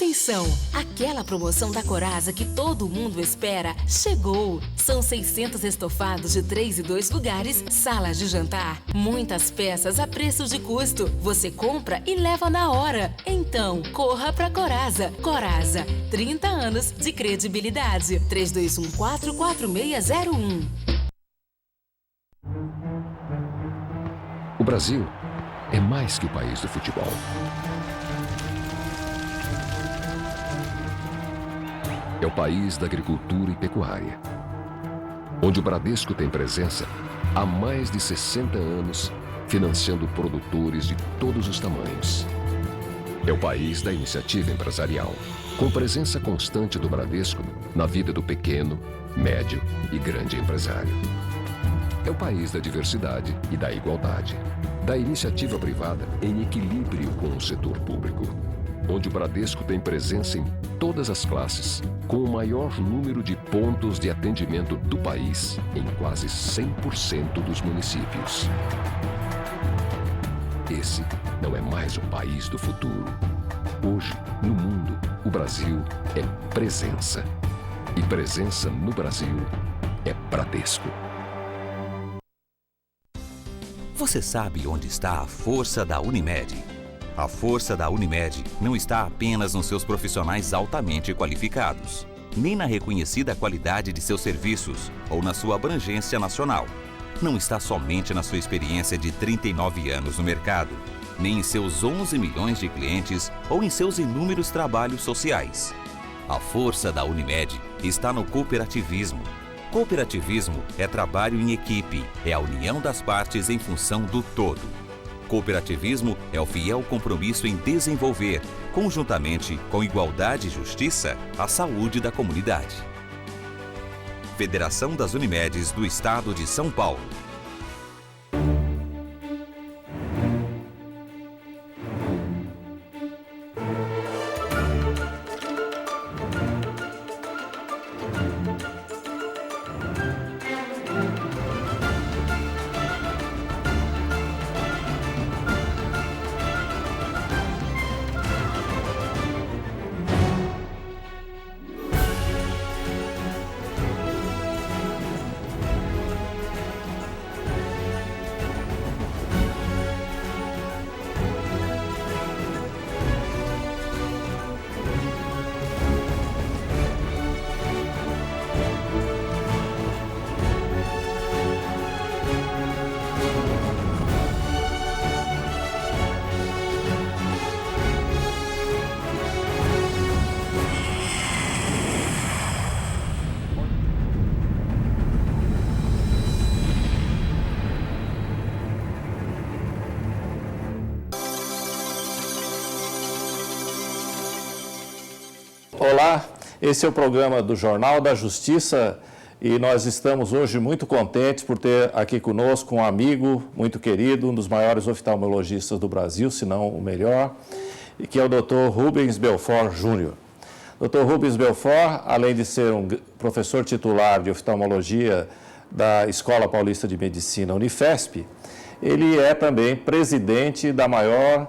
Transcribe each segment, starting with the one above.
Atenção! Aquela promoção da Corasa que todo mundo espera chegou! São 600 estofados de 3 e 2 lugares, salas de jantar, muitas peças a preço de custo. Você compra e leva na hora. Então, corra pra Corasa. Corasa, 30 anos de credibilidade. 3214-4601. O Brasil é mais que o país do futebol. É o país da agricultura e pecuária, onde o Bradesco tem presença há mais de 60 anos, financiando produtores de todos os tamanhos. É o país da iniciativa empresarial, com presença constante do Bradesco na vida do pequeno, médio e grande empresário. É o país da diversidade e da igualdade, da iniciativa privada em equilíbrio com o setor público, onde o Bradesco tem presença em todas as classes, com o maior número de pontos de atendimento do país em quase 100% dos municípios. Esse não é mais o país do futuro. Hoje, no mundo, o Brasil é presença. E presença no Brasil é Bradesco. Você sabe onde está a força da Unimed? A força da Unimed não está apenas nos seus profissionais altamente qualificados, nem na reconhecida qualidade de seus serviços ou na sua abrangência nacional. Não está somente na sua experiência de 39 anos no mercado, nem em seus 11 milhões de clientes ou em seus inúmeros trabalhos sociais. A força da Unimed está no cooperativismo. Cooperativismo é trabalho em equipe, é a união das partes em função do todo. Cooperativismo é o fiel compromisso em desenvolver, conjuntamente com igualdade e justiça, a saúde da comunidade. Federação das Unimedes do Estado de São Paulo. Olá, esse é o programa do Jornal da Justiça e nós estamos hoje muito contentes por ter aqui conosco um amigo muito querido, um dos maiores oftalmologistas do Brasil, se não o melhor, que é o Dr. Rubens Belfort Júnior. Dr. Rubens Belfort, além de ser um professor titular de oftalmologia da Escola Paulista de Medicina, Unifesp, ele é também presidente da maior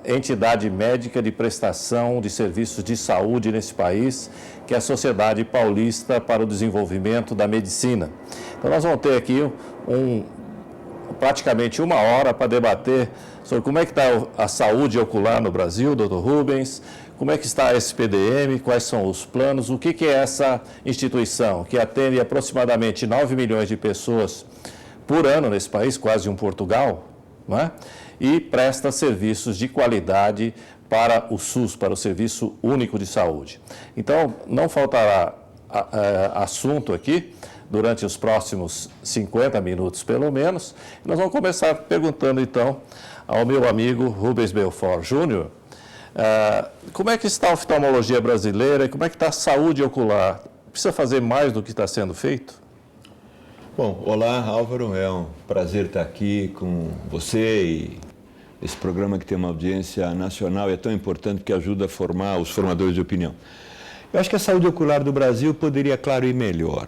entidade médica de prestação de serviços de saúde nesse país, que é a Sociedade Paulista para o Desenvolvimento da Medicina. Então, nós vamos ter aqui praticamente uma hora para debater sobre como é que está a saúde ocular no Brasil, Dr. Rubens, como é que está a SPDM, quais são os planos, o que é essa instituição que atende aproximadamente 9 milhões de pessoas por ano nesse país, quase um Portugal, não é? E presta serviços de qualidade para o SUS, para o Serviço Único de Saúde. Então, não faltará assunto aqui durante os próximos 50 minutos, pelo menos. Nós vamos começar perguntando, então, ao meu amigo Rubens Belfort Júnior, como é que está a oftalmologia brasileira e como é que está a saúde ocular? Precisa fazer mais do que está sendo feito? Bom, olá Álvaro, é um prazer estar aqui com você e esse programa que tem uma audiência nacional e é tão importante que ajuda a formar os formadores de opinião. Eu acho que a saúde ocular do Brasil poderia, claro, ir melhor.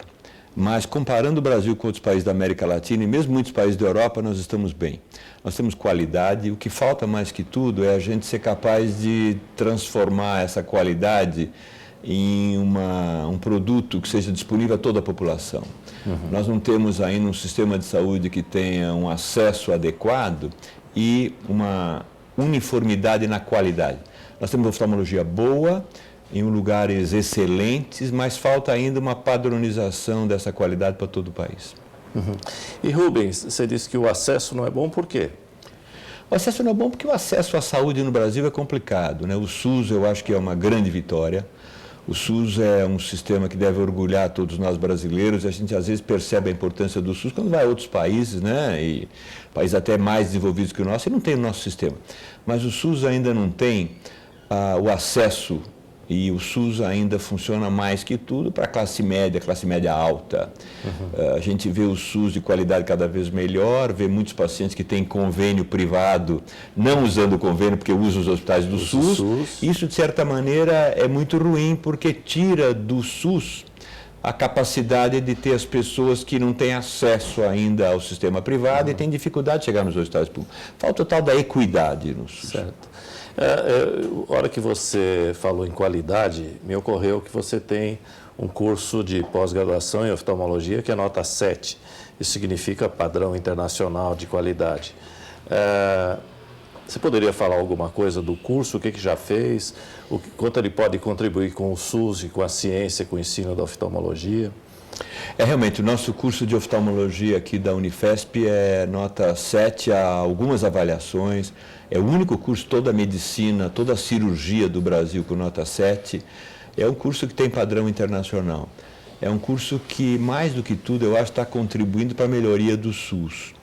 Mas comparando o Brasil com outros países da América Latina e mesmo muitos países da Europa, nós estamos bem. Nós temos qualidade e o que falta mais que tudo é a gente ser capaz de transformar essa qualidade em um produto que seja disponível a toda a população. Nós não temos ainda um sistema de saúde que tenha um acesso adequado e uma uniformidade na qualidade. Nós temos oftalmologia boa, em lugares excelentes, mas falta ainda uma padronização dessa qualidade para todo o país. E Rubens, você disse que o acesso não é bom, por quê? O acesso não é bom porque o acesso à saúde no Brasil é complicado, né? O SUS eu acho que é uma grande vitória. O SUS é um sistema que deve orgulhar todos nós brasileiros. A gente às vezes percebe a importância do SUS quando vai a outros países, né? E países até mais desenvolvidos que o nosso, e não tem o nosso sistema. Mas o SUS ainda não tem o acesso. E o SUS ainda funciona mais que tudo para a classe média alta. A gente vê o SUS de qualidade cada vez melhor, vê muitos pacientes que têm convênio privado, não usando o convênio porque usam os hospitais do SUS. Isso, de certa maneira, é muito ruim porque tira do SUS a capacidade de ter as pessoas que não têm acesso ainda ao sistema privado e têm dificuldade de chegar nos hospitais públicos. Falta o tal da equidade no SUS. Certo. A hora que você falou em qualidade, me ocorreu que você tem um curso de pós-graduação em oftalmologia que é nota 7. Isso significa padrão internacional de qualidade. Você poderia falar alguma coisa do curso, o que já fez, quanto ele pode contribuir com o SUS e com a ciência, com o ensino da oftalmologia? Realmente, o nosso curso de oftalmologia aqui da Unifesp é nota 7 a algumas avaliações. É o único curso, toda a medicina, toda a cirurgia do Brasil com nota 7. É um curso que tem padrão internacional. É um curso que, mais do que tudo, eu acho que está contribuindo para a melhoria do SUS.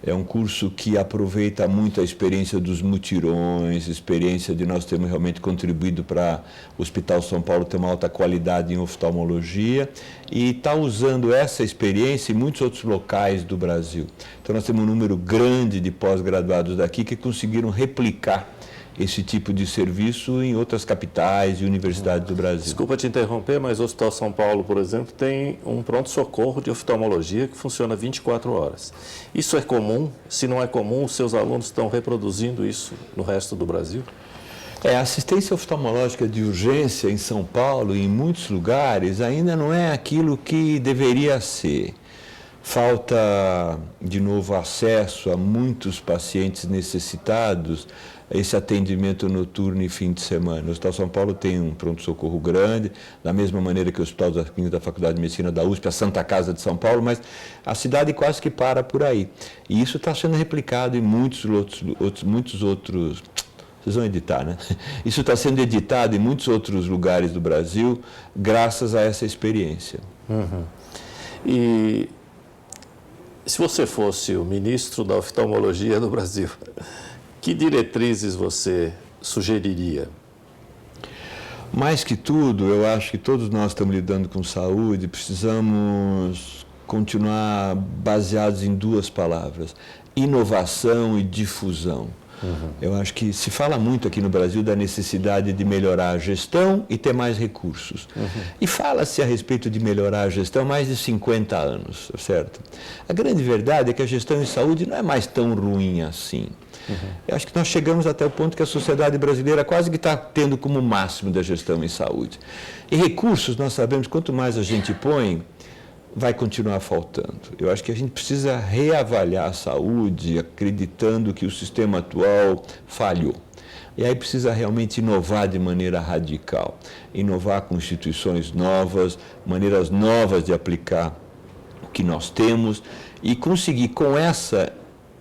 É um curso que aproveita muito a experiência dos mutirões, experiência de nós termos realmente contribuído para o Hospital São Paulo ter uma alta qualidade em oftalmologia e está usando essa experiência em muitos outros locais do Brasil. Então nós temos um número grande de pós-graduados daqui que conseguiram replicar esse tipo de serviço em outras capitais e universidades do Brasil. Desculpa te interromper, mas o Hospital São Paulo, por exemplo, tem um pronto-socorro de oftalmologia que funciona 24 horas. Isso é comum? Se não é comum, os seus alunos estão reproduzindo isso no resto do Brasil? A assistência oftalmológica de urgência em São Paulo e em muitos lugares ainda não é aquilo que deveria ser. Falta, de novo, acesso a muitos pacientes necessitados esse atendimento noturno e fim de semana. O Hospital São Paulo tem um pronto-socorro grande, da mesma maneira que o Hospital das Clínicas da Faculdade de Medicina da USP, a Santa Casa de São Paulo, mas a cidade quase que para por aí. E isso está sendo replicado em muitos outros... Vocês vão editar, né? Isso está sendo editado em muitos outros lugares do Brasil, graças a essa experiência. E se você fosse o ministro da oftalmologia do Brasil, que diretrizes você sugeriria? Mais que tudo, eu acho que todos nós estamos lidando com saúde, precisamos continuar baseados em duas palavras: inovação e difusão. Eu acho que se fala muito aqui no Brasil da necessidade de melhorar a gestão e ter mais recursos. E fala-se a respeito de melhorar a gestão há mais de 50 anos, certo? A grande verdade é que a gestão em saúde não é mais tão ruim assim. Eu acho que nós chegamos até o ponto que a sociedade brasileira quase que está tendo como máximo da gestão em saúde. E recursos, nós sabemos, quanto mais a gente põe, vai continuar faltando. Eu acho que a gente precisa reavaliar a saúde, acreditando que o sistema atual falhou. E aí precisa realmente inovar de maneira radical. Inovar com instituições novas, maneiras novas de aplicar o que nós temos e conseguir, com essa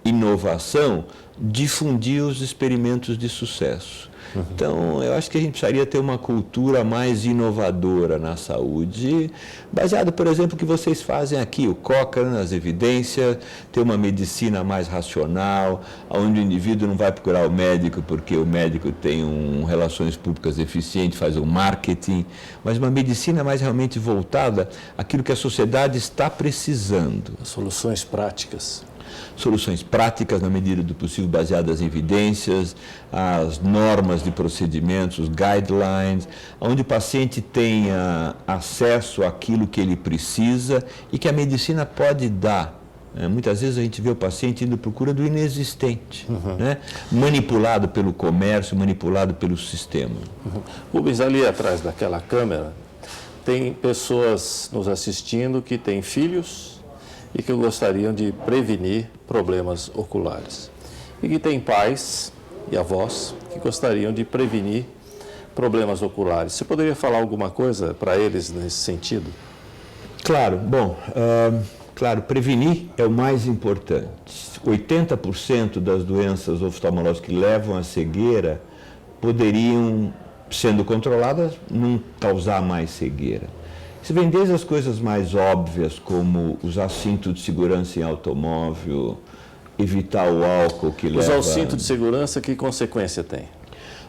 inovação, difundir os experimentos de sucesso. Então, eu acho que a gente precisaria ter uma cultura mais inovadora na saúde, baseado, por exemplo, no que vocês fazem aqui, o Cochrane, as evidências, ter uma medicina mais racional, onde o indivíduo não vai procurar o médico porque o médico tem relações públicas eficiente, faz um marketing, mas uma medicina mais realmente voltada àquilo que a sociedade está precisando. Soluções práticas. Soluções práticas, na medida do possível, baseadas em evidências, as normas de procedimentos, os guidelines, onde o paciente tenha acesso àquilo que ele precisa e que a medicina pode dar. Muitas vezes a gente vê o paciente indo à procura do inexistente, né? Manipulado pelo comércio, manipulado pelo sistema. Rubens, ali atrás daquela câmera, tem pessoas nos assistindo que têm filhos e que gostariam de prevenir problemas oculares. E que têm pais e avós que gostariam de prevenir problemas oculares. Você poderia falar alguma coisa para eles nesse sentido? Claro, bom... Claro, prevenir é o mais importante. 80% das doenças oftalmológicas que levam à cegueira poderiam, sendo controladas, não causar mais cegueira. Isso vem desde as coisas mais óbvias, como usar cinto de segurança em automóvel, evitar o álcool que leva... Usar o cinto de segurança, que consequência tem?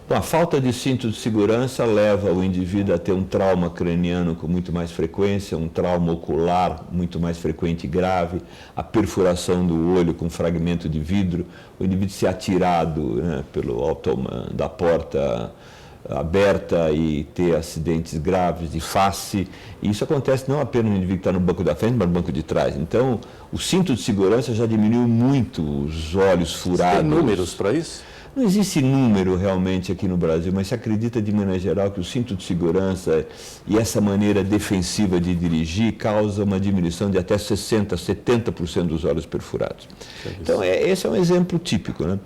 Bom, a falta de cinto de segurança leva o indivíduo a ter um trauma craniano com muito mais frequência, um trauma ocular muito mais frequente e grave, a perfuração do olho com fragmento de vidro, o indivíduo ser atirado, né, pelo alto da porta aberta e ter acidentes graves de face. E isso acontece não apenas no indivíduo que está no banco da frente, mas no banco de trás. Então, o cinto de segurança já diminuiu muito os olhos furados. Tem números para isso? Não existe número realmente aqui no Brasil, mas se acredita de maneira geral que o cinto de segurança e essa maneira defensiva de dirigir causa uma diminuição de até 60%, 70% dos olhos perfurados. Então, esse é um exemplo típico, né?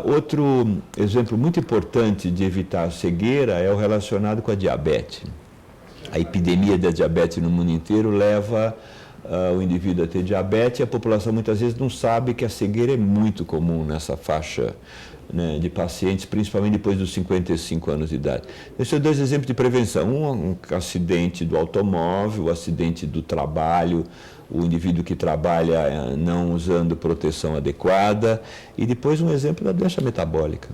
Outro exemplo muito importante de evitar a cegueira é o relacionado com a diabetes. A epidemia da diabetes no mundo inteiro leva o indivíduo a ter diabetes e a população muitas vezes não sabe que a cegueira é muito comum nessa faixa, né, de pacientes, principalmente depois dos 55 anos de idade. Esses são dois exemplos de prevenção. Um acidente do automóvel, o acidente do trabalho, o indivíduo que trabalha não usando proteção adequada, e depois um exemplo da doença metabólica.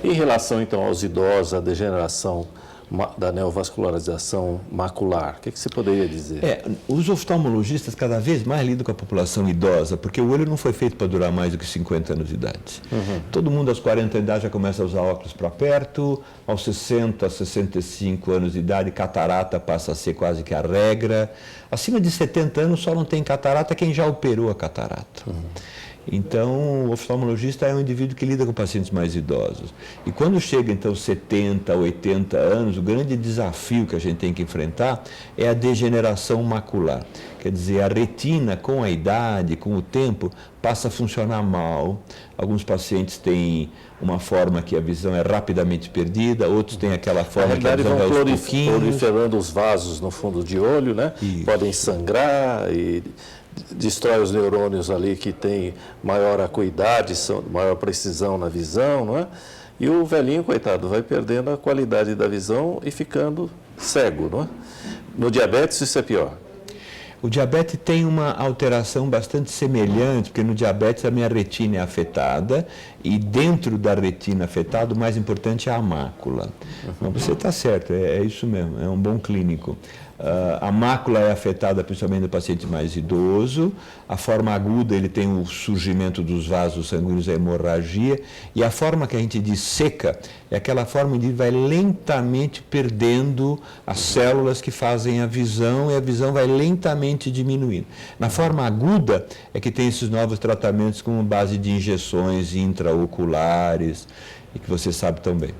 Em relação, então, aos idosos, a degeneração da neovascularização macular, o que você poderia dizer? Os oftalmologistas cada vez mais lidam com a população idosa, porque o olho não foi feito para durar mais do que 50 anos de idade. Todo mundo aos 40 anos de idade já começa a usar óculos para perto, aos 60, 65 anos de idade, catarata passa a ser quase que a regra. Acima de 70 anos só não tem catarata quem já operou a catarata. Então, o oftalmologista é um indivíduo que lida com pacientes mais idosos. E quando chega, então, 70, 80 anos, o grande desafio que a gente tem que enfrentar é a degeneração macular. Quer dizer, a retina, com a idade, com o tempo, passa a funcionar mal. Alguns pacientes têm uma forma que a visão é rapidamente perdida, outros têm aquela forma que a visão vai aos pouquinhos. Proliferando os vasos no fundo de olho, né? Podem sangrar e destrói os neurônios ali que têm maior acuidade, maior precisão na visão, não é? E o velhinho, coitado, vai perdendo a qualidade da visão e ficando cego, não é? No diabetes isso é pior. O diabetes tem uma alteração bastante semelhante, porque no diabetes a minha retina é afetada e dentro da retina afetada o mais importante é a mácula. Então, você está certo, é isso mesmo, é um bom clínico. A mácula é afetada principalmente no paciente mais idoso, a forma aguda ele tem o surgimento dos vasos sanguíneos, a hemorragia, e a forma que a gente diz seca é aquela forma onde vai lentamente perdendo as células que fazem a visão e a visão vai lentamente diminuindo. Na forma aguda é que tem esses novos tratamentos com base de injeções intraoculares, e que você sabe tão bem.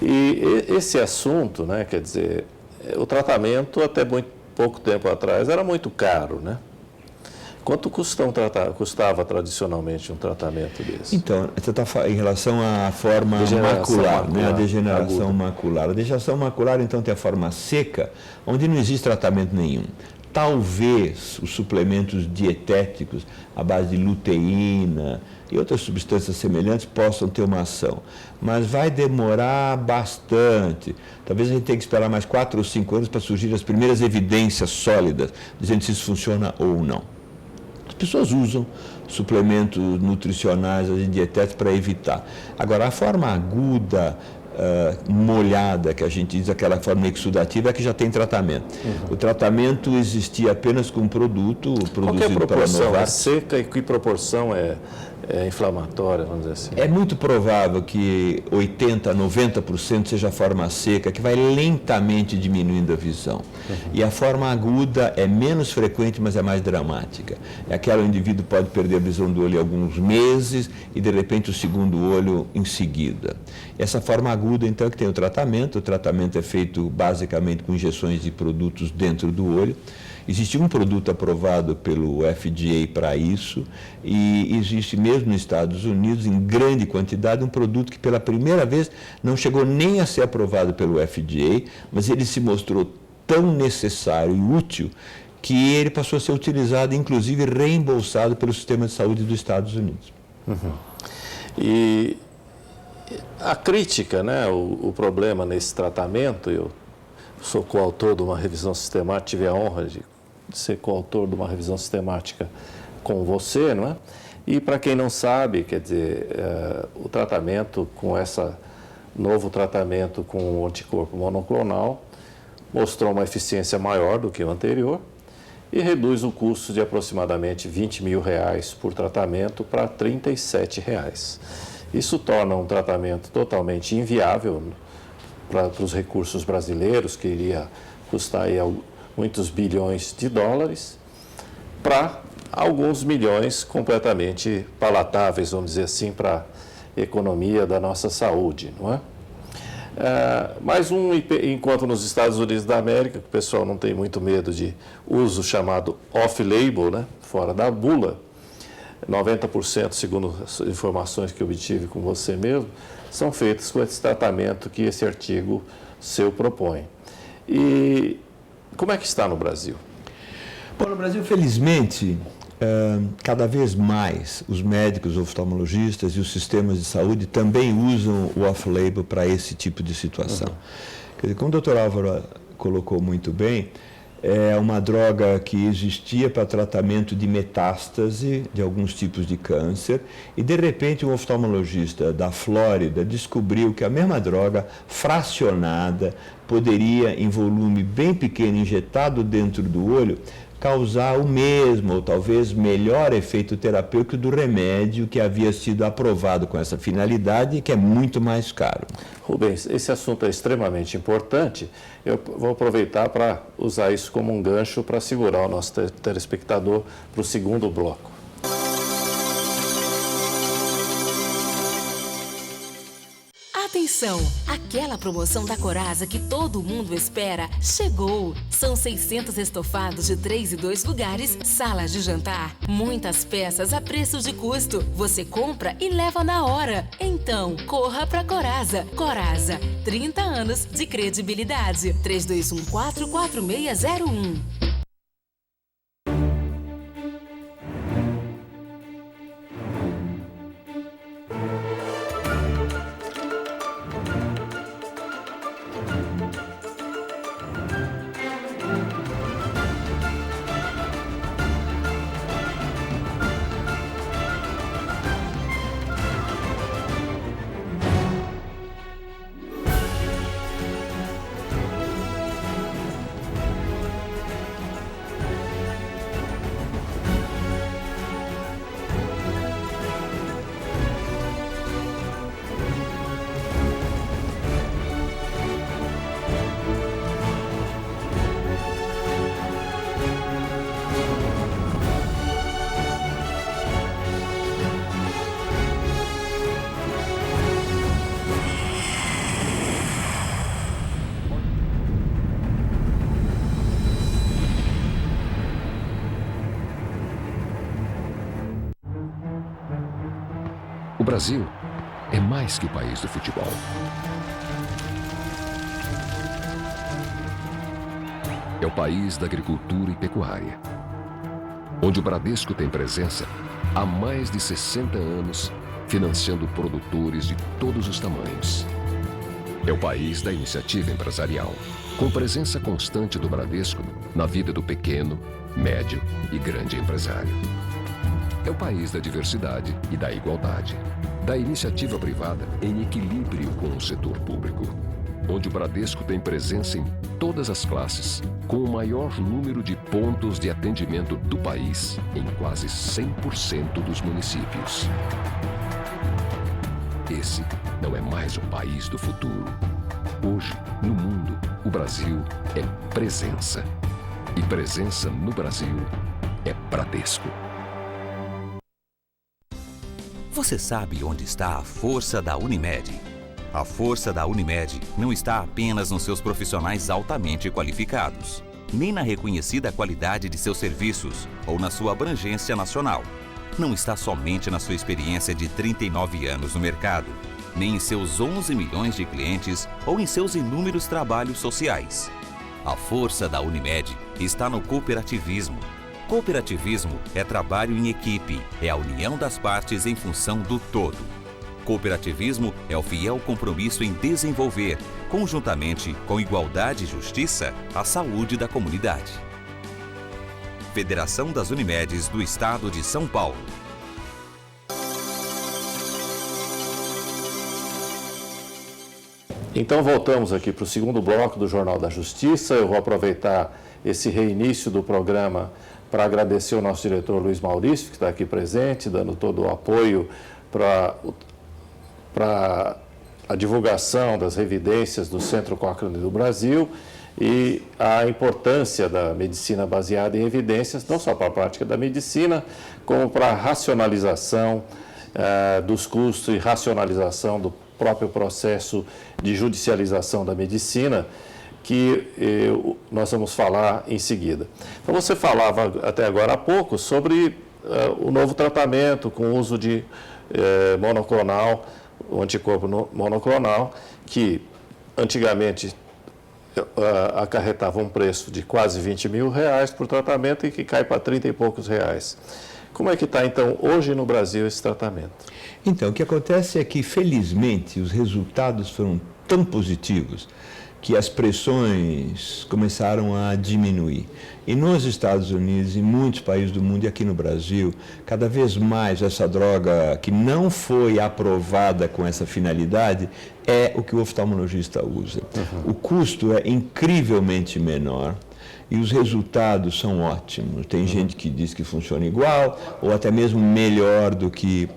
E esse assunto, né, quer dizer, o tratamento até muito pouco tempo atrás era muito caro, né? Quanto custava tradicionalmente um tratamento desse? Então, você está em relação à forma macular, né? A degeneração macular. A degeneração macular, então, tem a forma seca, onde não existe tratamento nenhum. Talvez os suplementos dietéticos, à base de luteína e outras substâncias semelhantes, possam ter uma ação. Mas vai demorar bastante. Talvez a gente tenha que esperar mais 4 ou 5 anos para surgir as primeiras evidências sólidas, dizendo se isso funciona ou não. As pessoas usam suplementos nutricionais e dietéticos para evitar. Agora, a forma aguda, molhada, que a gente diz, aquela forma exudativa, é que já tem tratamento. O tratamento existia apenas com produto Qual que é a produzido pela proporção? É Novartis. seca e que proporção é inflamatória, vamos dizer assim? É muito provável que 80% a 90% seja a forma seca, que vai lentamente diminuindo a visão. E a forma aguda é menos frequente, mas é mais dramática. É aquela que o indivíduo pode perder a visão do olho em alguns meses e, de repente, o segundo olho em seguida. Essa forma aguda, então, é que tem o tratamento. O tratamento é feito basicamente com injeções de produtos dentro do olho. Existe um produto aprovado pelo FDA para isso e existe mesmo nos Estados Unidos, em grande quantidade, um produto que pela primeira vez não chegou nem a ser aprovado pelo FDA, mas ele se mostrou tão necessário e útil que ele passou a ser utilizado, inclusive reembolsado pelo sistema de saúde dos Estados Unidos. E a crítica, né, o problema nesse tratamento, eu sou coautor de uma revisão sistemática, tive a honra de ser coautor de uma revisão sistemática com você, não é? E para quem não sabe, quer dizer, o tratamento com novo tratamento com o anticorpo monoclonal mostrou uma eficiência maior do que o anterior e reduz o custo de aproximadamente R$20 mil por tratamento para R$37. Isso torna um tratamento totalmente inviável para os recursos brasileiros, que iria custar aí muitos bilhões de dólares, para alguns milhões completamente palatáveis, vamos dizer assim, para a economia da nossa saúde, não é? Mais enquanto nos Estados Unidos da América, o pessoal não tem muito medo de uso chamado off-label, né, fora da bula, 90%, segundo as informações que eu obtive com você mesmo, são feitos com esse tratamento que esse artigo seu propõe. E como é que está no Brasil? Bom, no Brasil, felizmente, cada vez mais os médicos oftalmologistas e os sistemas de saúde também usam o off-label para esse tipo de situação. Quer dizer, como o doutor Álvaro colocou muito bem, é uma droga que existia para tratamento de metástase de alguns tipos de câncer e, de repente, um oftalmologista da Flórida descobriu que a mesma droga, fracionada, poderia, em volume bem pequeno, injetado dentro do olho, causar o mesmo, ou talvez melhor efeito terapêutico do remédio que havia sido aprovado com essa finalidade e que é muito mais caro. Rubens, esse assunto é extremamente importante. Eu vou aproveitar para usar isso como um gancho para segurar o nosso telespectador para o segundo bloco. Atenção! Aquela promoção da Coraza que todo mundo espera chegou! São 600 estofados de 3 e 2 lugares, salas de jantar, muitas peças a preço de custo. Você compra e leva na hora. Então, corra pra Coraza. Coraza, 30 anos de credibilidade. 32144601. O Brasil é mais que o país do futebol. É o país da agricultura e pecuária, onde o Bradesco tem presença há mais de 60 anos, financiando produtores de todos os tamanhos. É o país da iniciativa empresarial, com presença constante do Bradesco na vida do pequeno, médio e grande empresário. É o país da diversidade e da igualdade, da iniciativa privada em equilíbrio com o setor público, onde o Bradesco tem presença em todas as classes, com o maior número de pontos de atendimento do país em quase 100% dos municípios. Esse não é mais o país do futuro. Hoje, no mundo, o Brasil é presença. E presença no Brasil é Bradesco. Você sabe onde está a força da Unimed? A força da Unimed não está apenas nos seus profissionais altamente qualificados, nem na reconhecida qualidade de seus serviços ou na sua abrangência nacional. Não está somente na sua experiência de 39 anos no mercado, nem em seus 11 milhões de clientes ou em seus inúmeros trabalhos sociais. A força da Unimed está no cooperativismo. Cooperativismo é trabalho em equipe, é a união das partes em função do todo. Cooperativismo é o fiel compromisso em desenvolver, conjuntamente com igualdade e justiça, a saúde da comunidade. Federação das Unimedes do Estado de São Paulo. Então voltamos aqui para o segundo bloco do Jornal da Justiça. Eu vou aproveitar esse reinício do programa para agradecer ao nosso diretor Luiz Maurício, que está aqui presente, dando todo o apoio para a divulgação das evidências do Centro Cochrane do Brasil e a importância da medicina baseada em evidências, não só para a prática da medicina, como para a racionalização dos custos e racionalização do próprio processo de judicialização da medicina, que nós vamos falar em seguida. Então, você falava até agora há pouco sobre o novo tratamento com o uso de monoclonal, o anticorpo monoclonal, que antigamente acarretava um preço de quase R$20 mil por tratamento e que cai para 30 e poucos reais. Como é que está, então, hoje no Brasil esse tratamento? Então, o que acontece é que, felizmente, os resultados foram tão positivos que as pressões começaram a diminuir. E nos Estados Unidos, em muitos países do mundo e aqui no Brasil, cada vez mais essa droga que não foi aprovada com essa finalidade é o que o oftalmologista usa. Uhum. O custo é incrivelmente menor e os resultados são ótimos. Tem gente que diz que funciona igual ou até mesmo melhor do que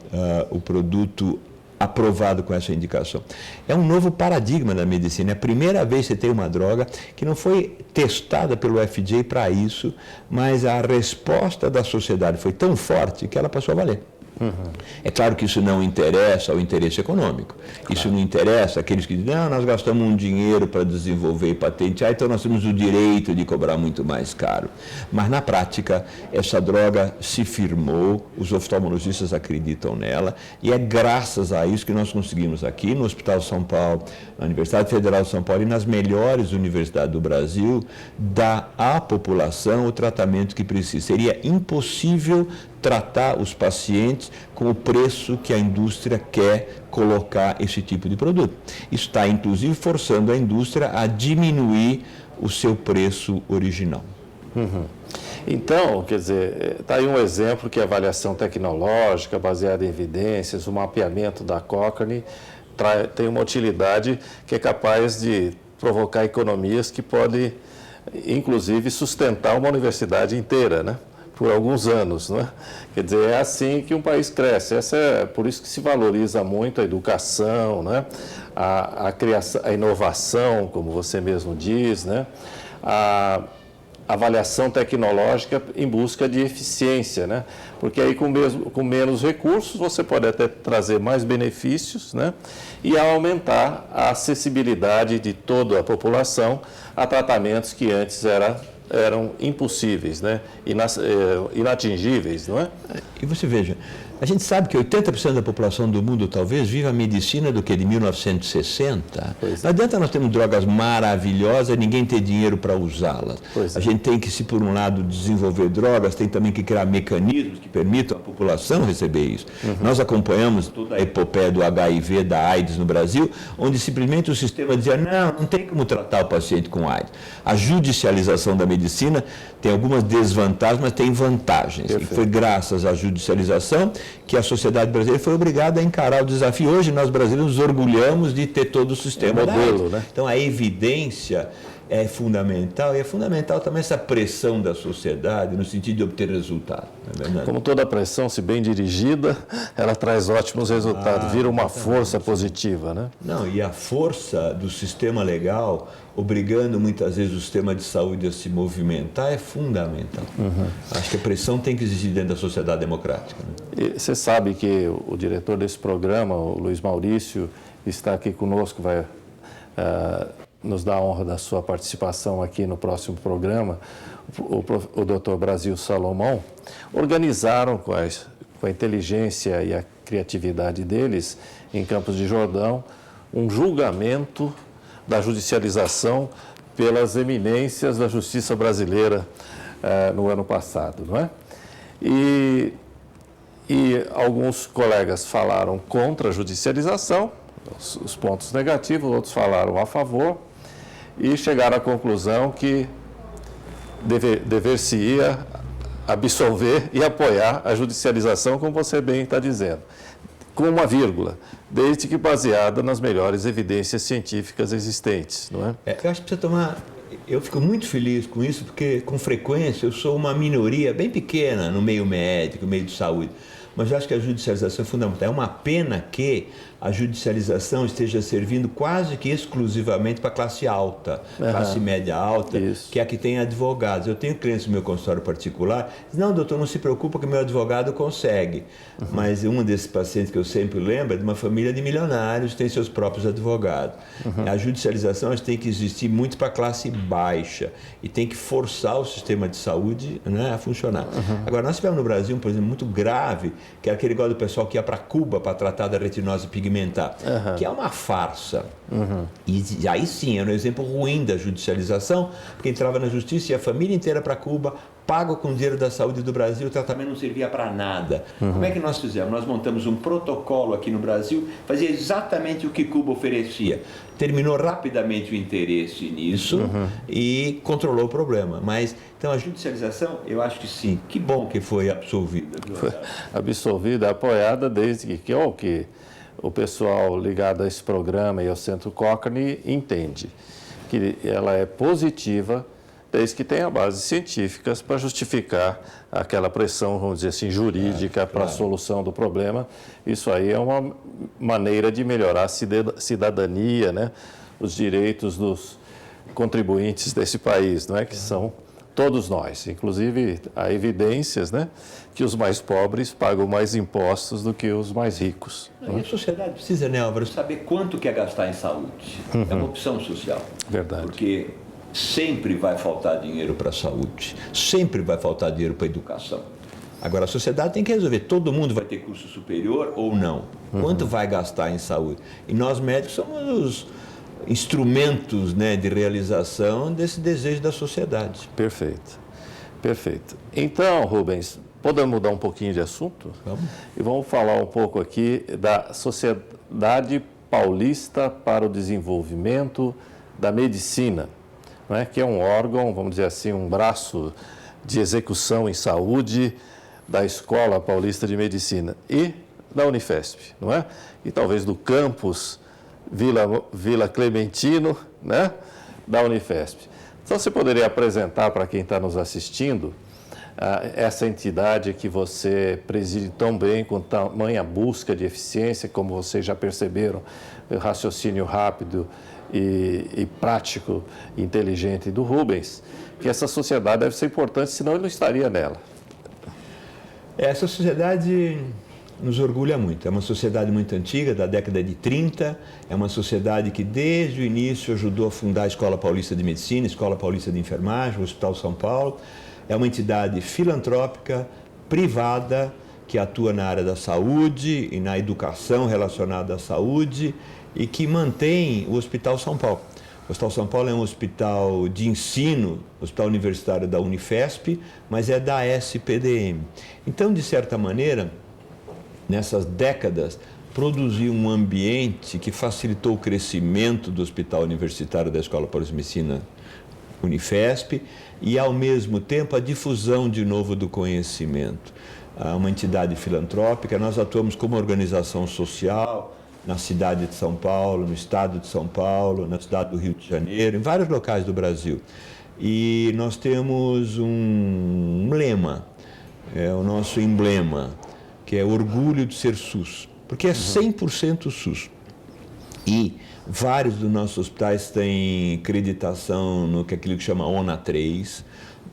o produto aprovado com essa indicação. É um novo paradigma da medicina. É a primeira vez que você tem uma droga que não foi testada pelo FDA para isso, mas a resposta da sociedade foi tão forte que ela passou a valer. Uhum. É claro que isso não interessa ao interesse econômico. Claro. Isso não interessa àqueles que dizem, não, nós gastamos um dinheiro para desenvolver e patentear, então nós temos o direito de cobrar muito mais caro. Mas na prática, essa droga se firmou, os oftalmologistas acreditam nela, e é graças a isso que nós conseguimos aqui no Hospital São Paulo, na Universidade Federal de São Paulo e nas melhores universidades do Brasil, dar à população o tratamento que precisa. Seria impossível tratar os pacientes com o preço que a indústria quer colocar esse tipo de produto. Isso está, inclusive, forçando a indústria a diminuir o seu preço original. Uhum. Então, quer dizer, está aí um exemplo que a avaliação tecnológica baseada em evidências, o mapeamento da Cochrane, tem uma utilidade que é capaz de provocar economias que pode, inclusive, sustentar uma universidade inteira, né? Por alguns anos, não é? Quer dizer, é assim que um país cresce. Por isso que se valoriza muito a educação, né? A criação, a inovação, como você mesmo diz, né? A avaliação tecnológica em busca de eficiência, né? Porque aí com menos recursos você pode até trazer mais benefícios, né? E aumentar a acessibilidade de toda a população a tratamentos que antes eram impossíveis, né? Inatingíveis, não é? E você veja, a gente sabe que 80% da população do mundo talvez viva a medicina do que de 1960. Não adianta nós termos drogas maravilhosas e ninguém ter dinheiro para usá-las. A gente tem que, se por um lado desenvolver drogas, tem também que criar mecanismos que permitam à população receber isso. Uhum. Nós acompanhamos toda a epopeia do HIV, da AIDS no Brasil, onde simplesmente o sistema dizia, não tem como tratar o paciente com AIDS. A judicialização da medicina medicina tem algumas desvantagens, mas tem vantagens. Perfeito. E foi graças à judicialização que a sociedade brasileira foi obrigada a encarar o desafio. Hoje nós brasileiros nos orgulhamos de ter todo o sistema modelo, né? Então a evidência é fundamental, e é fundamental também essa pressão da sociedade no sentido de obter resultado, não é verdade? Como toda pressão, se bem dirigida, ela traz ótimos resultados, vira uma força positiva, né? Não, e a força do sistema legal, obrigando muitas vezes o sistema de saúde a se movimentar, é fundamental. Acho que a pressão tem que existir dentro da sociedade democrática, né? E você sabe que o diretor desse programa, o Luiz Maurício, está aqui conosco, vai nos dar a honra da sua participação aqui no próximo programa. O Dr. Brasil Salomão organizaram com a inteligência e a criatividade deles, em Campos de Jordão, um julgamento da judicialização pelas eminências da justiça brasileira no ano passado, não é? E alguns colegas falaram contra a judicialização, os pontos negativos, outros falaram a favor, e chegaram à conclusão que dever-se-ia absolver e apoiar a judicialização, como você bem está dizendo, com uma vírgula, desde que baseada nas melhores evidências científicas existentes, não é? Eu acho que precisa tomar... Eu fico muito feliz com isso, porque com frequência eu sou uma minoria bem pequena no meio médico, no meio de saúde, mas eu acho que a judicialização é fundamental. É uma pena que a judicialização esteja servindo quase que exclusivamente para a classe alta, classe média alta, Isso. que é a que tem advogados. Eu tenho clientes no meu consultório particular, não, doutor, não se preocupa que meu advogado consegue. Mas um desses pacientes que eu sempre lembro é de uma família de milionários, tem seus próprios advogados. A judicialização tem que existir muito para a classe baixa e tem que forçar o sistema de saúde, né, a funcionar. Agora, nós tivemos no Brasil um problema muito grave, que era aquele negócio do pessoal que ia para Cuba para tratar da retinose pigmentar, que é uma farsa. E aí sim, é um exemplo ruim da judicialização, porque entrava na justiça e a família inteira para Cuba, pago com dinheiro da saúde do Brasil, o tratamento não servia para nada. Como é que nós fizemos? Nós montamos um protocolo aqui no Brasil, fazia exatamente o que Cuba oferecia. Terminou rapidamente o interesse nisso e controlou o problema. Mas, então, a judicialização, eu acho que sim. Que bom que foi absolvida. Foi absolvida, apoiada desde que o pessoal ligado a esse programa e ao Centro Cochrane entende que ela é positiva, desde que tenha bases científicas para justificar aquela pressão, vamos dizer assim, jurídica para a solução do problema. Isso aí é uma maneira de melhorar a cidadania, né? Os direitos dos contribuintes desse país, não é? Que são todos nós. Inclusive, há evidências, né, que os mais pobres pagam mais impostos do que os mais ricos. E a sociedade precisa, né, Álvaro, saber quanto quer gastar em saúde. É uma opção social. Verdade. Porque sempre vai faltar dinheiro para a saúde, sempre vai faltar dinheiro para a educação. Agora, a sociedade tem que resolver, todo mundo vai ter curso superior ou não? Quanto vai gastar em saúde? E nós médicos somos os instrumentos, né, de realização desse desejo da sociedade. Perfeito, perfeito. Então, Rubens, podemos mudar um pouquinho de assunto? Vamos. E vamos falar um pouco aqui da Sociedade Paulista para o Desenvolvimento da Medicina, não é? Que é um órgão, vamos dizer assim, um braço de execução em saúde da Escola Paulista de Medicina e da Unifesp, não é? E talvez do campus Vila Clementino, né, da Unifesp. Então, você poderia apresentar para quem está nos assistindo essa entidade que você preside tão bem, com tamanha busca de eficiência, como vocês já perceberam, raciocínio rápido e prático, inteligente do Rubens, que essa sociedade deve ser importante, senão ele não estaria nela. Essa sociedade nos orgulha muito. É uma sociedade muito antiga, da década de 30, é uma sociedade que desde o início ajudou a fundar a Escola Paulista de Medicina, a Escola Paulista de Enfermagem, o Hospital São Paulo. É uma entidade filantrópica, privada, que atua na área da saúde e na educação relacionada à saúde e que mantém o Hospital São Paulo. O Hospital São Paulo é um hospital de ensino, hospital universitário da Unifesp, mas é da SPDM. Então, de certa maneira, nessas décadas, produziu um ambiente que facilitou o crescimento do Hospital Universitário da Escola Paulista de Medicina Unifesp, e ao mesmo tempo a difusão de novo do conhecimento. Uma entidade filantrópica, nós atuamos como organização social na cidade de São Paulo, no estado de São Paulo, na cidade do Rio de Janeiro, em vários locais do Brasil. E nós temos um lema, é o nosso emblema, que é orgulho de ser SUS, porque é 100% SUS. E vários dos nossos hospitais têm acreditação no que aquilo que chama ONA 3.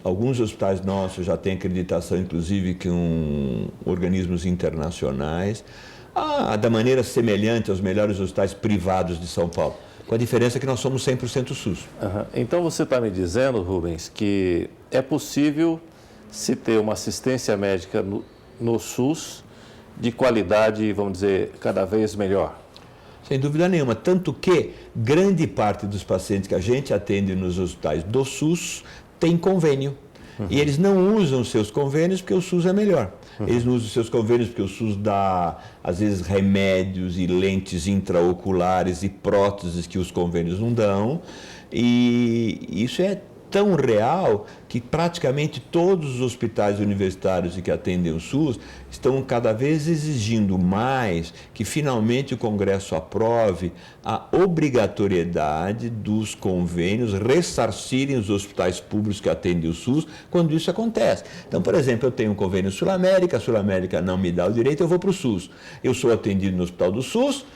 Alguns hospitais nossos já têm acreditação, inclusive, com organismos internacionais, da maneira semelhante aos melhores hospitais privados de São Paulo, com a diferença que nós somos 100% SUS. Então você está me dizendo, Rubens, que é possível se ter uma assistência médica no SUS de qualidade, vamos dizer, cada vez melhor? Sem dúvida nenhuma, tanto que grande parte dos pacientes que a gente atende nos hospitais do SUS tem convênio. E eles não usam seus convênios porque o SUS é melhor. Eles não usam seus convênios porque o SUS dá, às vezes, remédios e lentes intraoculares e próteses que os convênios não dão. E isso é tão real que praticamente todos os hospitais universitários que atendem o SUS estão cada vez exigindo mais que finalmente o Congresso aprove a obrigatoriedade dos convênios ressarcirem os hospitais públicos que atendem o SUS quando isso acontece. Então, por exemplo, eu tenho um convênio Sul-América, a Sul-América não me dá o direito, eu vou para o SUS. Eu sou atendido no Hospital do SUS,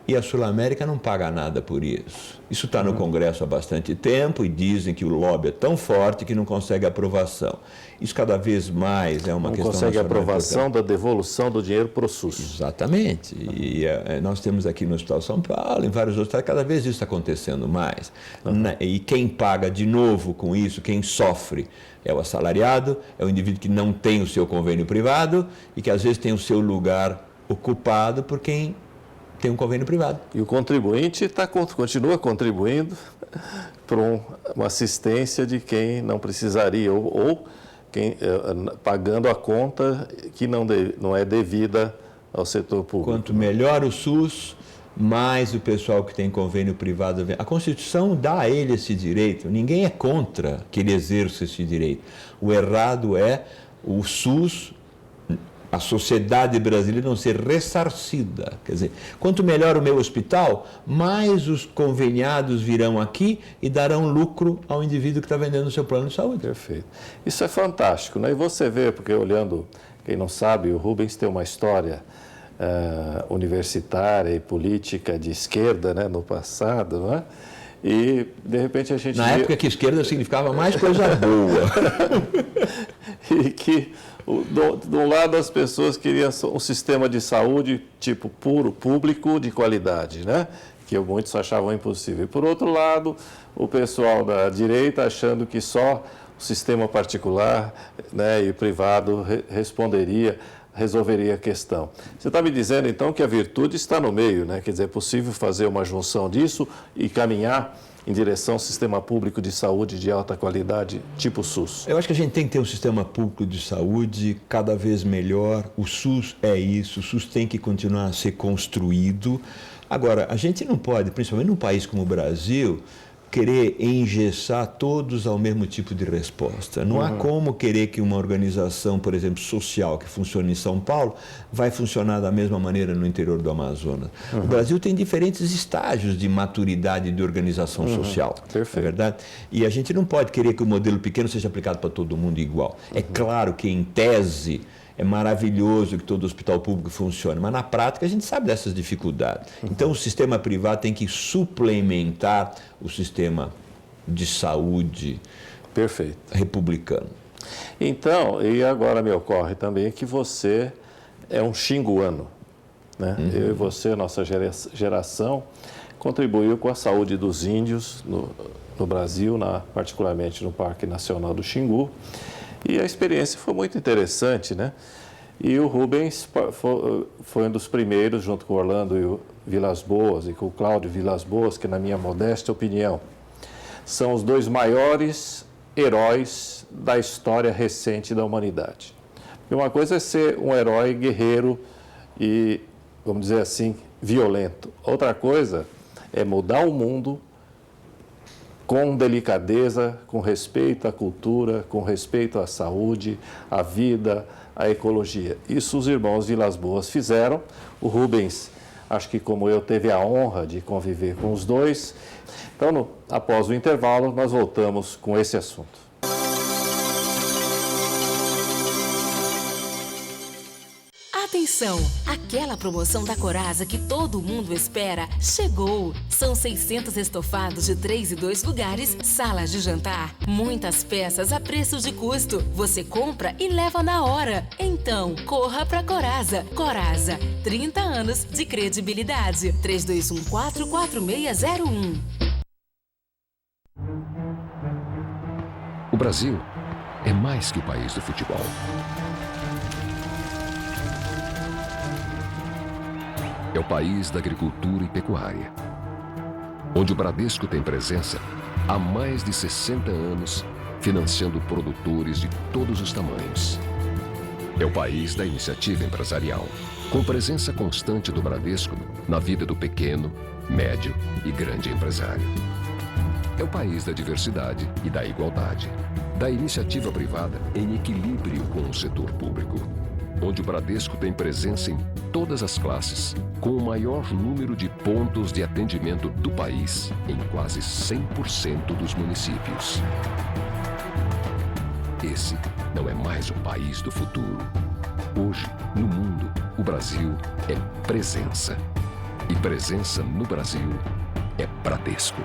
e a Sul-América não paga nada por isso. Isso está no Congresso há bastante tempo e dizem que o lobby é tão forte que não consegue aprovação. Isso cada vez mais é uma questão nacional. Não consegue aprovação da devolução do dinheiro para o SUS. Exatamente. E nós temos aqui no Hospital São Paulo, em vários hospitais, cada vez isso está acontecendo mais. E quem paga de novo com isso, quem sofre, é o assalariado, é o indivíduo que não tem o seu convênio privado e que às vezes tem o seu lugar ocupado por quem tem um convênio privado. E o contribuinte continua contribuindo para uma assistência de quem não precisaria, ou quem, pagando a conta que não é devida ao setor público. Quanto melhor o SUS, mais o pessoal que tem convênio privado vem. A Constituição dá a ele esse direito, ninguém é contra que ele exerça esse direito. O errado é o SUS, a sociedade brasileira não ser ressarcida. Quer dizer, quanto melhor o meu hospital, mais os conveniados virão aqui e darão lucro ao indivíduo que está vendendo o seu plano de saúde. Perfeito. Isso é fantástico, né? E você vê, porque olhando, quem não sabe, o Rubens tem uma história universitária e política de esquerda, né, no passado, não é? E, de repente, a gente... Na época que esquerda significava mais coisa boa. E que, de um lado, as pessoas queriam um sistema de saúde tipo puro, público, de qualidade, né? Que muitos achavam impossível. E, por outro lado, o pessoal da direita achando que só o sistema particular, né, e privado resolveria a questão. Você está me dizendo, então, que a virtude está no meio, né? Quer dizer, é possível fazer uma junção disso e caminhar em direção ao sistema público de saúde de alta qualidade, tipo SUS? Eu acho que a gente tem que ter um sistema público de saúde cada vez melhor. O SUS é isso, o SUS tem que continuar a ser construído. Agora, a gente não pode, principalmente num país como o Brasil, querer engessar todos ao mesmo tipo de resposta. Não há como querer que uma organização, por exemplo, social, que funciona em São Paulo, vai funcionar da mesma maneira no interior do Amazonas. O Brasil tem diferentes estágios de maturidade de organização social. Perfeito. É verdade? E a gente não pode querer que o modelo pequeno seja aplicado para todo mundo igual. É claro que, em tese, é maravilhoso que todo hospital público funcione, mas na prática a gente sabe dessas dificuldades. Então o sistema privado tem que suplementar o sistema de saúde republicano. Então, e agora me ocorre também que você é um xinguano, né? Eu e você, nossa geração, contribuiu com a saúde dos índios no Brasil, particularmente no Parque Nacional do Xingu. E a experiência foi muito interessante, né? E o Rubens foi um dos primeiros, junto com o Orlando Vilas Boas e com o Cláudio Vilas Boas, que, na minha modesta opinião, são os dois maiores heróis da história recente da humanidade. E uma coisa é ser um herói guerreiro e, vamos dizer assim, violento. Outra coisa é mudar o mundo com delicadeza, com respeito à cultura, com respeito à saúde, à vida, à ecologia. Isso os irmãos Vilas Boas fizeram. O Rubens, acho que como eu, teve a honra de conviver com os dois. Então, após o intervalo, nós voltamos com esse assunto. Atenção! Aquela promoção da Coraza que todo mundo espera chegou! São 600 estofados de 3 e 2 lugares, salas de jantar, muitas peças a preço de custo. Você compra e leva na hora. Então, corra pra Coraza. Coraza, 30 anos de credibilidade. 3214-4601. O Brasil é mais que o país do futebol. É o país da agricultura e pecuária, onde o Bradesco tem presença há mais de 60 anos, financiando produtores de todos os tamanhos. É o país da iniciativa empresarial, com presença constante do Bradesco na vida do pequeno, médio e grande empresário. É o país da diversidade e da igualdade, da iniciativa privada em equilíbrio com o setor público, onde o Bradesco tem presença em todas as classes, com o maior número de pontos de atendimento do país em quase 100% dos municípios. Esse não é mais o país do futuro. Hoje, no mundo, o Brasil é presença. E presença no Brasil é Bradesco.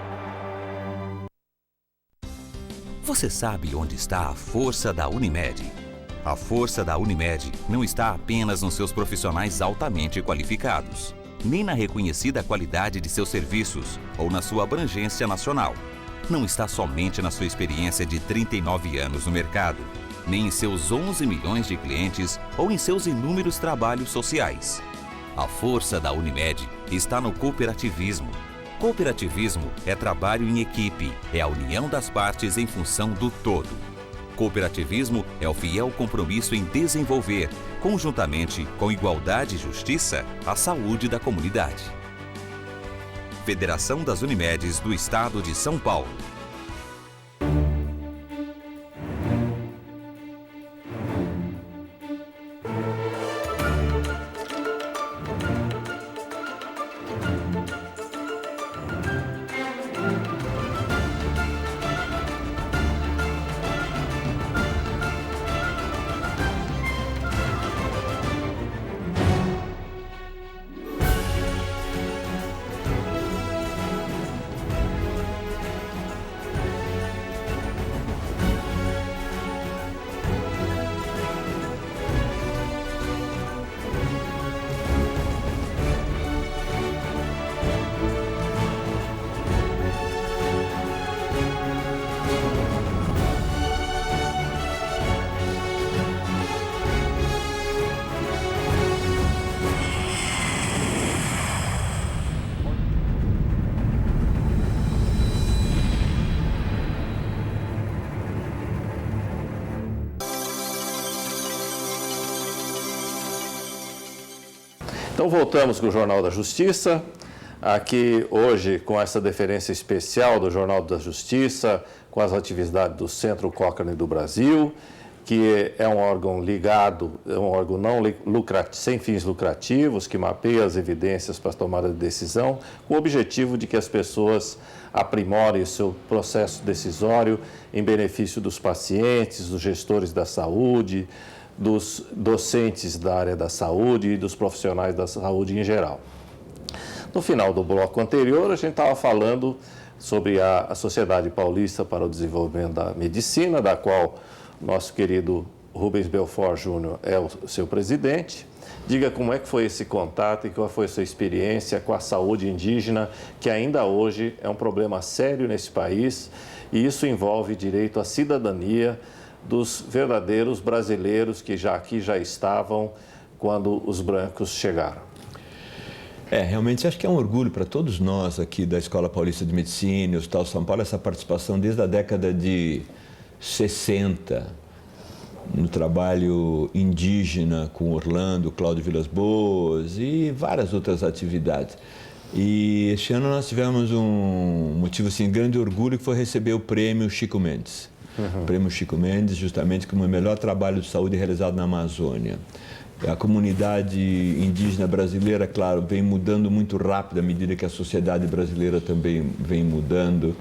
Você sabe onde está a força da Unimed? A força da Unimed não está apenas nos seus profissionais altamente qualificados, nem na reconhecida qualidade de seus serviços ou na sua abrangência nacional. Não está somente na sua experiência de 39 anos no mercado, nem em seus 11 milhões de clientes ou em seus inúmeros trabalhos sociais. A força da Unimed está no cooperativismo. Cooperativismo é trabalho em equipe, é a união das partes em função do todo. Cooperativismo é o fiel compromisso em desenvolver, conjuntamente com igualdade e justiça, a saúde da comunidade. Federação das Unimedes do Estado de São Paulo. Então voltamos com o Jornal da Justiça, aqui hoje com essa deferência especial do Jornal da Justiça, com as atividades do Centro Cochrane do Brasil, que é um órgão ligado, é um órgão não sem fins lucrativos, que mapeia as evidências para a tomada de decisão, com o objetivo de que as pessoas aprimorem o seu processo decisório em benefício dos pacientes, dos gestores da saúde, dos docentes da área da saúde e dos profissionais da saúde em geral. No final do bloco anterior, a gente estava falando sobre a Sociedade Paulista para o Desenvolvimento da Medicina, da qual nosso querido Rubens Belfort Júnior é o seu presidente. Diga como é que foi esse contato e qual foi a sua experiência com a saúde indígena, que ainda hoje é um problema sério nesse país, e isso envolve direito à cidadania dos verdadeiros brasileiros que aqui já estavam quando os brancos chegaram. Realmente acho que é um orgulho para todos nós aqui da Escola Paulista de Medicina, Hospital São Paulo, essa participação desde a década de 60, no trabalho indígena com Orlando, Cláudio Vilas Boas e várias outras atividades. E este ano nós tivemos um motivo assim, de grande orgulho, que foi receber o prêmio Chico Mendes. O prêmio Chico Mendes, justamente como o melhor trabalho de saúde realizado na Amazônia. A comunidade indígena brasileira, claro, vem mudando muito rápido à medida que a sociedade brasileira também vem mudando.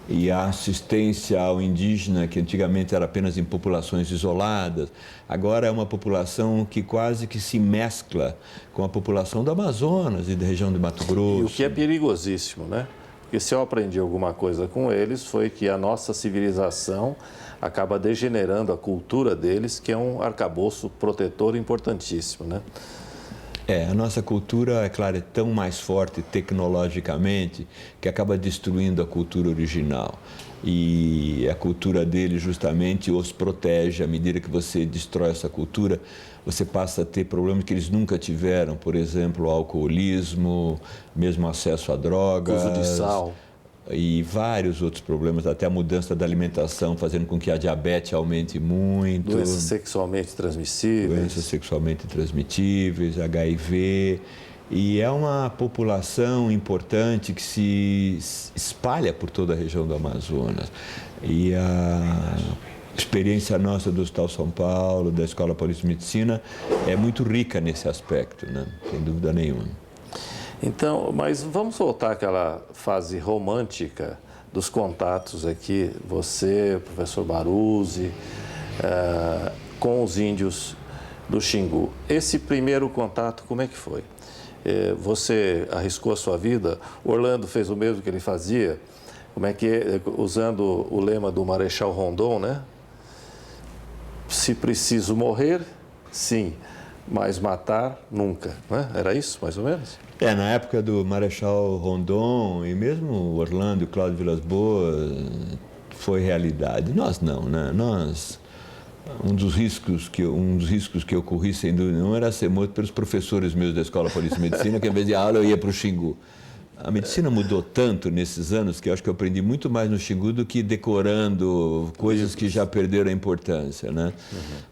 E a assistência ao indígena, que antigamente era apenas em populações isoladas, agora é uma população que quase que se mescla com a população do Amazonas e da região de Mato Grosso. E o que é perigosíssimo, né? Porque se eu aprendi alguma coisa com eles, foi que a nossa civilização acaba degenerando a cultura deles, que é um arcabouço protetor importantíssimo, né? A nossa cultura, é claro, é tão mais forte tecnologicamente que acaba destruindo a cultura original. E a cultura dele justamente os protege. À medida que você destrói essa cultura, você passa a ter problemas que eles nunca tiveram. Por exemplo, alcoolismo, mesmo acesso a drogas. Uso de sal. E vários outros problemas, até a mudança da alimentação, fazendo com que a diabetes aumente muito. Doenças sexualmente transmissíveis. HIV. E é uma população importante que se espalha por toda a região do Amazonas. E a experiência nossa do Hospital São Paulo, da Escola Paulista de Medicina, é muito rica nesse aspecto, né? Sem dúvida nenhuma. Então, mas vamos voltar àquela fase romântica dos contatos aqui, você, o professor Baruzzi, com os índios do Xingu. Esse primeiro contato, como é que foi? Você arriscou a sua vida? Orlando fez o mesmo que ele fazia? Como é que é? Usando o lema do Marechal Rondon, né? Se preciso morrer, sim, mas matar, nunca. Né? Era isso, mais ou menos? Na época do Marechal Rondon e mesmo Orlando e Cláudio Vilas Boas, foi realidade. Nós não, né? Um dos riscos que eu corri, sem dúvida nenhuma, era ser morto pelos professores meus da Escola Paulista de Medicina, que, ao invés de aula, eu ia para o Xingu. A medicina mudou tanto nesses anos que eu acho que eu aprendi muito mais no Xingu do que decorando coisas que já perderam a importância, né?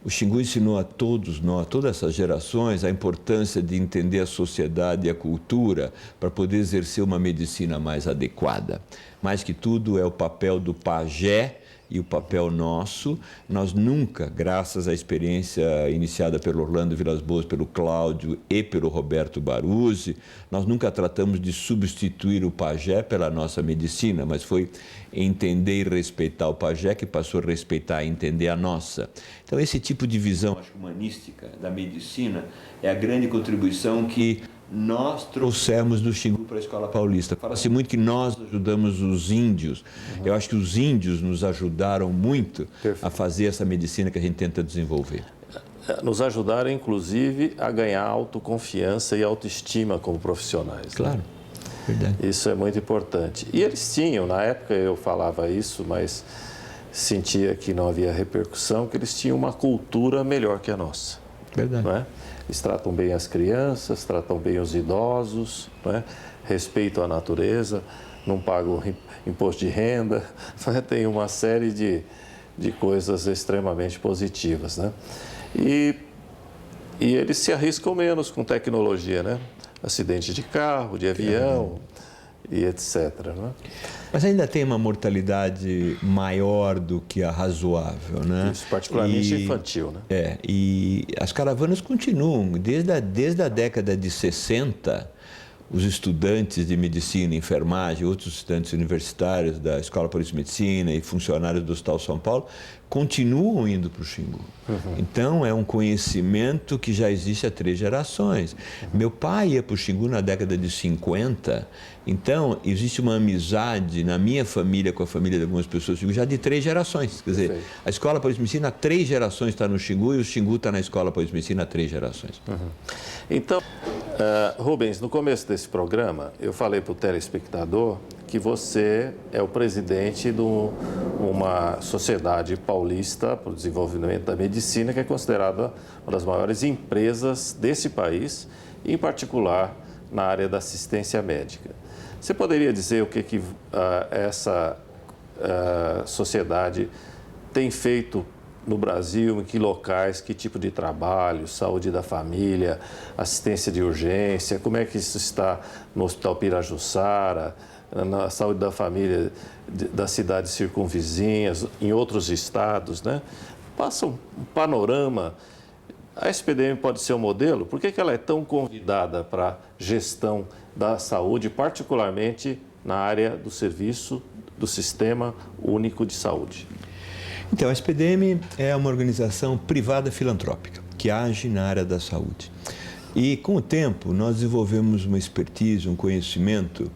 O Xingu ensinou a todos nós, todas essas gerações, a importância de entender a sociedade e a cultura para poder exercer uma medicina mais adequada. Mais que tudo, é o papel do pajé e o papel nosso. Nós nunca, graças à experiência iniciada pelo Orlando Vilas Boas, pelo Cláudio e pelo Roberto Baruzzi, nós nunca tratamos de substituir o pajé pela nossa medicina, mas foi entender e respeitar o pajé que passou a respeitar e entender a nossa. Então, esse tipo de visão, acho, humanística da medicina é a grande contribuição que nós trouxemos do Xingu para a Escola Paulista. Fala-se muito que nós ajudamos os índios. Eu acho que os índios nos ajudaram muito a fazer essa medicina que a gente tenta desenvolver. Nos ajudaram, inclusive, a ganhar autoconfiança e autoestima como profissionais. Claro, né? Verdade. Isso é muito importante. E eles tinham, na época eu falava isso, mas sentia que não havia repercussão, que eles tinham uma cultura melhor que a nossa. Verdade. Não é? Eles tratam bem as crianças, tratam bem os idosos, não é? Respeitam a natureza, não pagam imposto de renda, não é? Tem uma série de coisas extremamente positivas, né? E eles se arriscam menos com tecnologia, né? Acidente de carro, de avião e etc. Né? Mas ainda tem uma mortalidade maior do que a razoável, né? Isso, particularmente infantil, né? E as caravanas continuam. Desde a década de 60, os estudantes de medicina, enfermagem, outros estudantes universitários da Escola Paulista de Medicina e funcionários do Hospital São Paulo continuam indo para o Xingu. Então, é um conhecimento que já existe há 3 gerações. Meu pai ia para o Xingu na década de 50, então existe uma amizade na minha família com a família de algumas pessoas do Xingu já de 3 gerações. Quer dizer, a Escola Paulista de Medicina há 3 gerações está no Xingu e o Xingu está na Escola Paulista de Medicina há 3 gerações. Então, Rubens, no começo desse programa, eu falei para o telespectador que você é o presidente de uma sociedade paulista para o desenvolvimento da medicina, que é considerada uma das maiores empresas desse país, em particular na área da assistência médica. Você poderia dizer o que essa sociedade tem feito no Brasil, em que locais, que tipo de trabalho, saúde da família, assistência de urgência, como é que isso está no Hospital Pirajussara, na saúde da família das cidades circunvizinhas, em outros estados, né? Passa um panorama. A SPDM pode ser um modelo? Por que ela é tão convidada para a gestão da saúde, particularmente na área do serviço do Sistema Único de Saúde? Então, a SPDM é uma organização privada filantrópica que age na área da saúde. E, com o tempo, nós desenvolvemos uma expertise, um conhecimento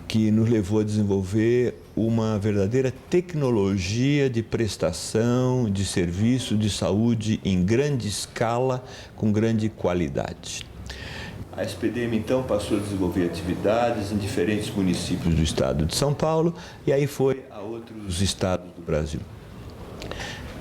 que nos levou a desenvolver uma verdadeira tecnologia de prestação de serviço de saúde em grande escala, com grande qualidade. A SPDM, então, passou a desenvolver atividades em diferentes municípios do estado de São Paulo e aí foi a outros estados do Brasil.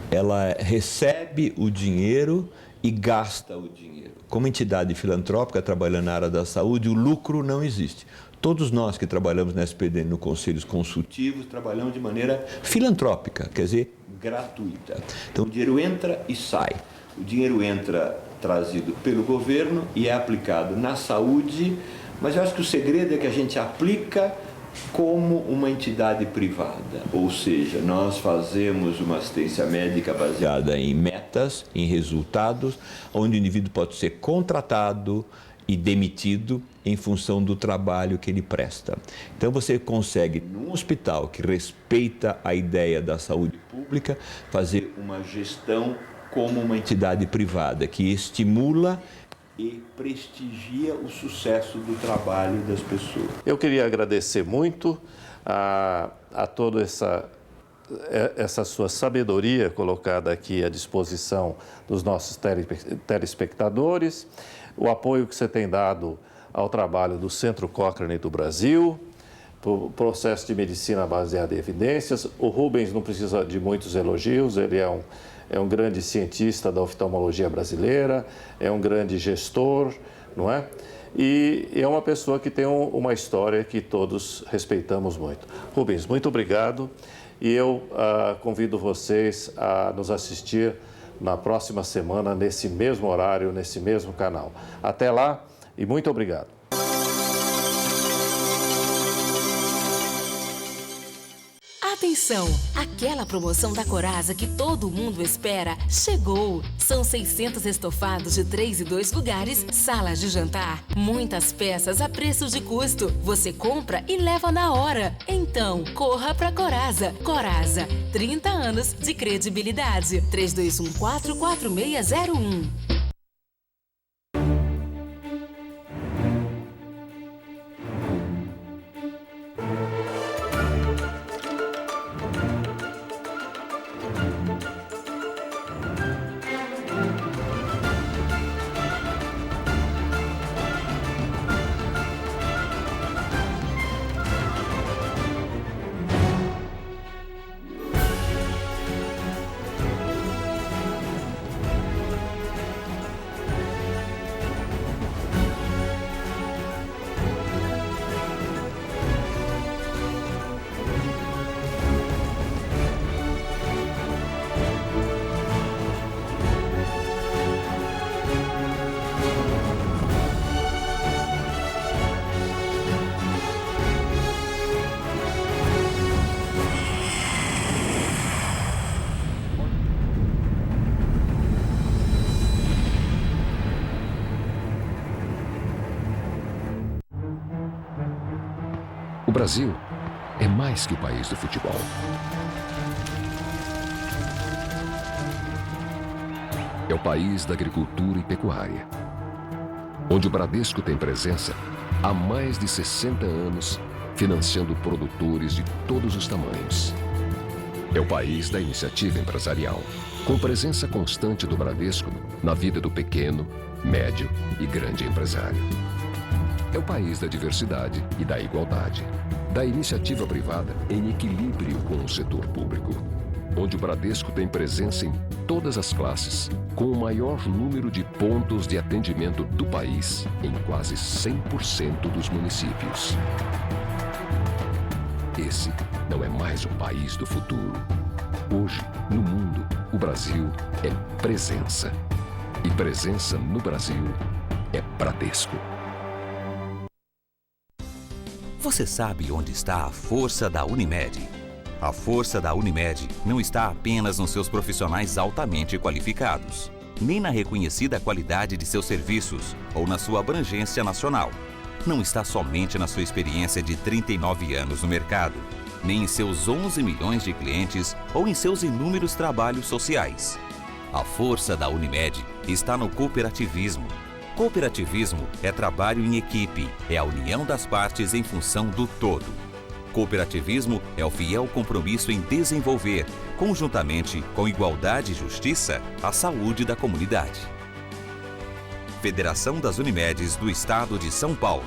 Ela recebe o dinheiro e gasta o dinheiro. Como entidade filantrópica trabalhando na área da saúde, o lucro não existe. Todos nós que trabalhamos na SPDM, no Conselhos Consultivos, trabalhamos de maneira filantrópica, quer dizer, gratuita. Então, o dinheiro entra e sai. O dinheiro entra trazido pelo governo e é aplicado na saúde, mas eu acho que o segredo é que a gente aplica como uma entidade privada, ou seja, nós fazemos uma assistência médica baseada em metas, em resultados, onde o indivíduo pode ser contratado e demitido em função do trabalho que ele presta. Então você consegue, num hospital que respeita a ideia da saúde pública, fazer uma gestão como uma entidade privada, que estimula e prestigia o sucesso do trabalho das pessoas. Eu queria agradecer muito a toda essa sua sabedoria colocada aqui à disposição dos nossos telespectadores, o apoio que você tem dado ao trabalho do Centro Cochrane do Brasil, o processo de medicina baseada em evidências. O Rubens não precisa de muitos elogios, ele é um grande cientista da oftalmologia brasileira, é um grande gestor, não é? E é uma pessoa que tem uma história que todos respeitamos muito. Rubens, muito obrigado e eu convido vocês a nos assistir na próxima semana, nesse mesmo horário, nesse mesmo canal. Até lá e muito obrigado. Atenção! Aquela promoção da Coraza que todo mundo espera chegou! São 600 estofados de 3 e 2 lugares, salas de jantar, muitas peças a preço de custo. Você compra e leva na hora. Então, corra pra Coraza. Coraza, 30 anos de credibilidade. 32144601. O Brasil é mais que o país do futebol. É o país da agricultura e pecuária, onde o Bradesco tem presença há mais de 60 anos, financiando produtores de todos os tamanhos. É o país da iniciativa empresarial, com presença constante do Bradesco na vida do pequeno, médio e grande empresário. É o país da diversidade e da igualdade, da iniciativa privada em equilíbrio com o setor público, onde o Bradesco tem presença em todas as classes, com o maior número de pontos de atendimento do país em quase 100% dos municípios. Esse não é mais o país do futuro, Hoje, no mundo, o Brasil é presença. E presença no Brasil é Bradesco. Você sabe onde está a força da Unimed? A força da Unimed não está apenas nos seus profissionais altamente qualificados, nem na reconhecida qualidade de seus serviços ou na sua abrangência nacional. Não está somente na sua experiência de 39 anos no mercado, nem em seus 11 milhões de clientes ou em seus inúmeros trabalhos sociais. A força da Unimed está no cooperativismo. Cooperativismo é trabalho em equipe, é a união das partes em função do todo. Cooperativismo é o fiel compromisso em desenvolver, conjuntamente com igualdade e justiça, a saúde da comunidade. Federação das Unimedes do Estado de São Paulo.